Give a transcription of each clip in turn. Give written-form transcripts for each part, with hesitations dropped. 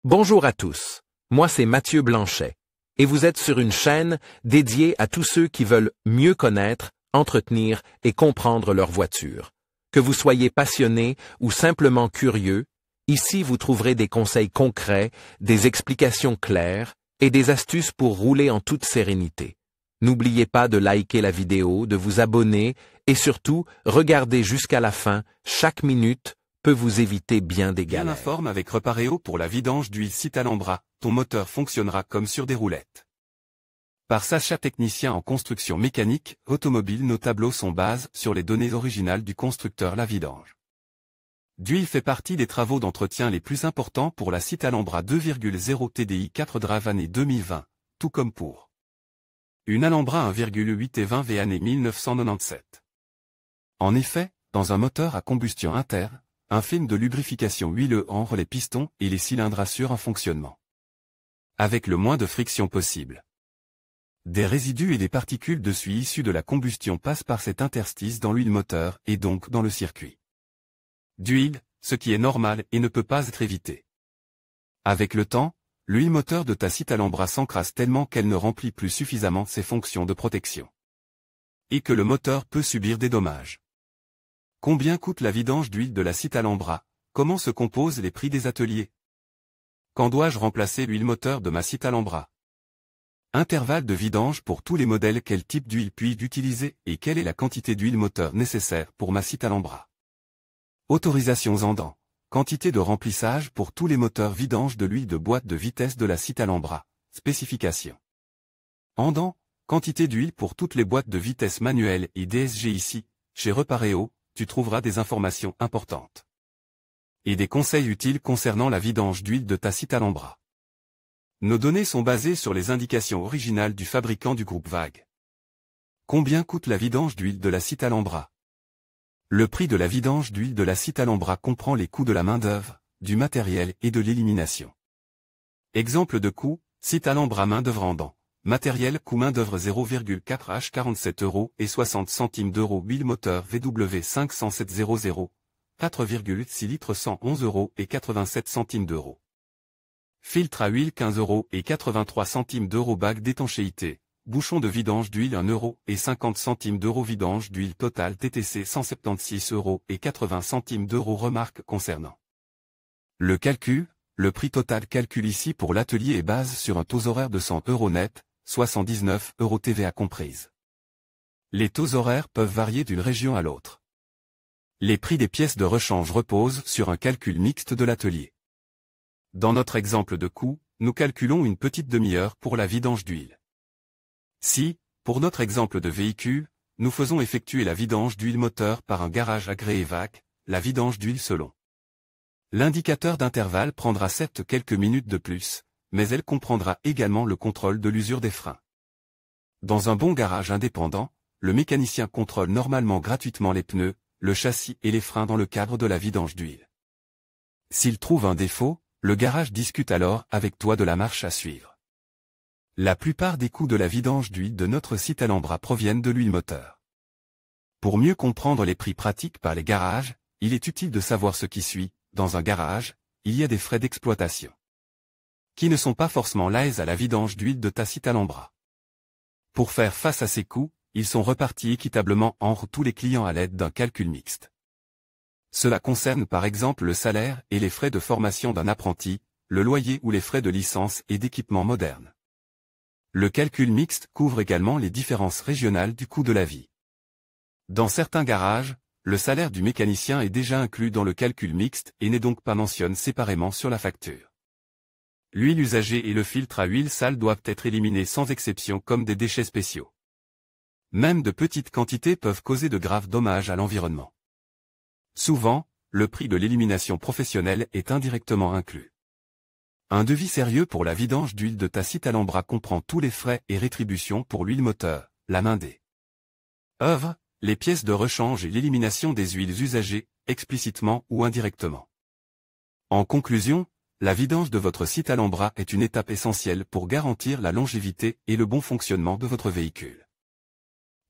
Bonjour à tous, moi c'est Mathieu Blanchet, et vous êtes sur une chaîne dédiée à tous ceux qui veulent mieux connaître, entretenir et comprendre leur voiture. Que vous soyez passionné ou simplement curieux, ici vous trouverez des conseils concrets, des explications claires et des astuces pour rouler en toute sérénité. N'oubliez pas de liker la vidéo, de vous abonner et surtout, regardez jusqu'à la fin, chaque minute peut vous éviter bien des galères. Bien informe avec Repareo pour la vidange d'huile Citalambra, ton moteur fonctionnera comme sur des roulettes. Par Sacha technicien en construction mécanique, automobile, nos tableaux sont basés sur les données originales du constructeur La Vidange. D'huile fait partie des travaux d'entretien les plus importants pour la Citalambra 2.0 TDI 4 Drive année 2020, tout comme pour une Alhambra 1.8 et 20 V année 1997. En effet, dans un moteur à combustion interne, un film de lubrification huileux entre les pistons et les cylindres assure un fonctionnement avec le moins de friction possible. Des résidus et des particules de suie issues de la combustion passent par cet interstice dans l'huile moteur et donc dans le circuit d'huile, ce qui est normal et ne peut pas être évité. Avec le temps, l'huile moteur de ta Citalambra s'encrasse tellement qu'elle ne remplit plus suffisamment ses fonctions de protection et que le moteur peut subir des dommages. Combien coûte la vidange d'huile de la Citalambra? Comment se composent les prix des ateliers? Quand dois-je remplacer l'huile moteur de ma Citalambra? Intervalle de vidange pour tous les modèles. Quel type d'huile puis-je utiliser et quelle est la quantité d'huile moteur nécessaire pour ma Citalambra? Autorisations Andan. Quantité de remplissage pour tous les moteurs vidange de l'huile de boîte de vitesse de la Citalambra. Spécification. Andan. Quantité d'huile pour toutes les boîtes de vitesse manuelles et DSG. Ici, chez Repareo, tu trouveras des informations importantes et des conseils utiles concernant la vidange d'huile de ta Citalambra. Nos données sont basées sur les indications originales du fabricant du groupe Vague. Combien coûte la vidange d'huile de la Citalambra? Le prix de la vidange d'huile de la Citalambra comprend les coûts de la main-d'œuvre, du matériel et de l'élimination. Exemple de coût, Citalambra main-d'œuvre Andan. Matériel coût main-d'œuvre 0,4 H 47 € et 60 centimes d'euros. Huile moteur VW 50700, 4,6 litres 111 € et 87 centimes d'euros. Filtre à huile 15 € et 83 centimes d'euros. Bague d'étanchéité, bouchon de vidange d'huile 1 € et 50 centimes d'euros. Vidange d'huile totale TTC 176 € et 80 centimes d'euros. Remarque concernant le calcul, le prix total calcul ici pour l'atelier est basé sur un taux horaire de 100 € net, 79 € TVA comprise. Les taux horaires peuvent varier d'une région à l'autre. Les prix des pièces de rechange reposent sur un calcul mixte de l'atelier. Dans notre exemple de coût, nous calculons une petite demi-heure pour la vidange d'huile. Si, pour notre exemple de véhicule, nous faisons effectuer la vidange d'huile moteur par un garage agréé VAC, la vidange d'huile selon l'indicateur d'intervalle prendra certes quelques minutes de plus, mais elle comprendra également le contrôle de l'usure des freins. Dans un bon garage indépendant, le mécanicien contrôle normalement gratuitement les pneus, le châssis et les freins dans le cadre de la vidange d'huile. S'il trouve un défaut, le garage discute alors avec toi de la marche à suivre. La plupart des coûts de la vidange d'huile de notre Citalambra proviennent de l'huile moteur. Pour mieux comprendre les prix pratiques par les garages, il est utile de savoir ce qui suit. Dans un garage, il y a des frais d'exploitation qui ne sont pas forcément liés à la vidange d'huile de ta Citalambra. Pour faire face à ces coûts, ils sont repartis équitablement entre tous les clients à l'aide d'un calcul mixte. Cela concerne par exemple le salaire et les frais de formation d'un apprenti, le loyer ou les frais de licence et d'équipement moderne. Le calcul mixte couvre également les différences régionales du coût de la vie. Dans certains garages, le salaire du mécanicien est déjà inclus dans le calcul mixte et n'est donc pas mentionné séparément sur la facture. L'huile usagée et le filtre à huile sale doivent être éliminés sans exception comme des déchets spéciaux. Même de petites quantités peuvent causer de graves dommages à l'environnement. Souvent, le prix de l'élimination professionnelle est indirectement inclus. Un devis sérieux pour la vidange d'huile de ta Citalambra comprend tous les frais et rétributions pour l'huile moteur, la main des œuvres, les pièces de rechange et l'élimination des huiles usagées, explicitement ou indirectement. En conclusion, la vidange de votre Citalambra est une étape essentielle pour garantir la longévité et le bon fonctionnement de votre véhicule.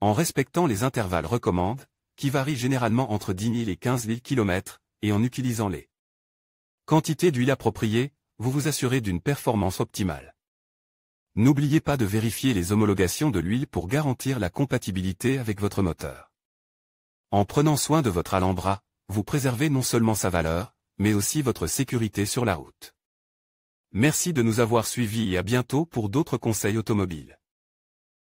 En respectant les intervalles recommandés, qui varient généralement entre 10 000 et 15 000 km, et en utilisant les quantités d'huile appropriées, vous vous assurez d'une performance optimale. N'oubliez pas de vérifier les homologations de l'huile pour garantir la compatibilité avec votre moteur. En prenant soin de votre Alhambra, vous préservez non seulement sa valeur, mais aussi votre sécurité sur la route. Merci de nous avoir suivis et à bientôt pour d'autres conseils automobiles.